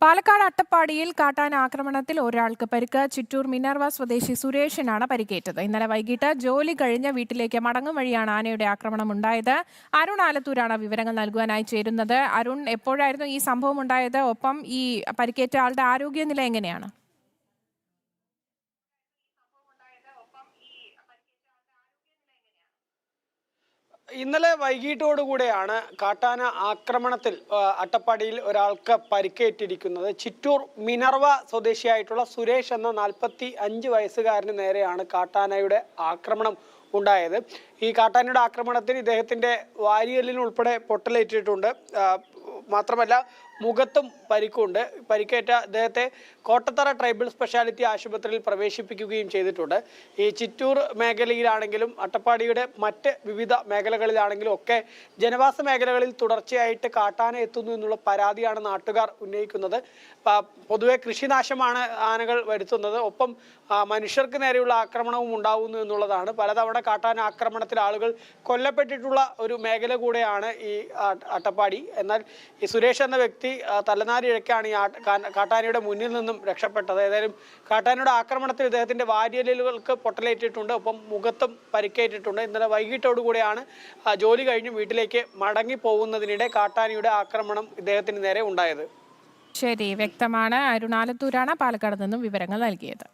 പാലക്കാട് അട്ടപ്പാടിയിൽ കാട്ടാന ആക്രമണത്തിൽ ഒരാൾക്ക് പരിക്ക്. ചിറ്റൂർ മിനർവ സ്വദേശി സുരേഷിനാണ് പരിക്കേറ്റത്. ഇന്നലെ വൈകിട്ട് ജോലി കഴിഞ്ഞ വീട്ടിലേക്ക് മടങ്ങും വഴിയാണ് ആനയുടെ ആക്രമണം ഉണ്ടായത്. അരുൺ ആലത്തൂരാണ് വിവരങ്ങൾ നൽകുവാനായി ചേരുന്നത്. അരുൺ, എപ്പോഴായിരുന്നു ഈ സംഭവം ഉണ്ടായത്? ഒപ്പം ഈ പരിക്കേറ്റ ആളുടെ ആരോഗ്യനില എങ്ങനെയാണ്? ഇന്നലെ വൈകിട്ടോടുകൂടെയാണ് കാട്ടാന ആക്രമണത്തിൽ അട്ടപ്പാടിയിൽ ഒരാൾക്ക് പരിക്കേറ്റിരിക്കുന്നത്. ചിറ്റൂർ മിനർവ സ്വദേശിയായിട്ടുള്ള സുരേഷ് എന്ന 45 വയസ്സുകാരന് നേരെയാണ് കാട്ടാനയുടെ ആക്രമണം ഉണ്ടായത്. ഈ കാട്ടാനയുടെ ആക്രമണത്തിൽ ഇദ്ദേഹത്തിന്റെ വാരിയെല്ലിന് ഉൾപ്പെടെ പൊട്ടലേറ്റിട്ടുണ്ട്. മാത്രമല്ല മുഖത്തും പരിക്കുണ്ട്. പരിക്കേറ്റ അദ്ദേഹത്തെ കോട്ടത്തറ ട്രൈബൽ സ്പെഷ്യാലിറ്റി ആശുപത്രിയിൽ പ്രവേശിപ്പിക്കുകയും ചെയ്തിട്ടുണ്ട്. ഈ ചിറ്റൂർ മേഖലയിലാണെങ്കിലും അട്ടപ്പാടിയുടെ മറ്റ് വിവിധ മേഖലകളിലാണെങ്കിലും ഒക്കെ ജനവാസ മേഖലകളിൽ തുടർച്ചയായിട്ട് കാട്ടാന എത്തുന്നു എന്നുള്ള പരാതിയാണ് നാട്ടുകാർ ഉന്നയിക്കുന്നത്. പൊതുവെ കൃഷിനാശമാണ് ആനകൾ വരുത്തുന്നത്. ഒപ്പം മനുഷ്യർക്ക് നേരെയുള്ള ആക്രമണവും ഉണ്ടാകുന്നു എന്നുള്ളതാണ്. പലതവണ കാട്ടാന ആക്രമണത്തിൽ ആളുകൾ കൊല്ലപ്പെട്ടിട്ടുള്ള ഒരു മേഖല കൂടെയാണ് ഈ അട്ടപ്പാടി. എന്നാൽ ഈ സുരേഷ് എന്ന വ്യക്തി തലനാരിഴക്കാണ് ഈ കാട്ടാനയുടെ മുന്നിൽ നിന്നും രക്ഷപ്പെട്ടത്. ഏതായാലും കാട്ടാനയുടെ ആക്രമണത്തിൽ ഇദ്ദേഹത്തിന്റെ വാരിയെല്ലുകൾക്ക് പൊട്ടലേറ്റിട്ടുണ്ട്. ഒപ്പം മുഖത്തും പരിക്കേറ്റിട്ടുണ്ട്. ഇന്നലെ വൈകിട്ടോടുകൂടിയാണ് ജോലി കഴിഞ്ഞ് വീട്ടിലേക്ക് മടങ്ങി പോകുന്നതിനിടെ കാട്ടാനയുടെ ആക്രമണം ഇദ്ദേഹത്തിന് നേരെ ഉണ്ടായത്. ശരി, വ്യക്തമാണ്. അരുൺ ആലത്തൂരാണ് പാലക്കാട് നിന്നും വിവരങ്ങൾ നൽകിയത്.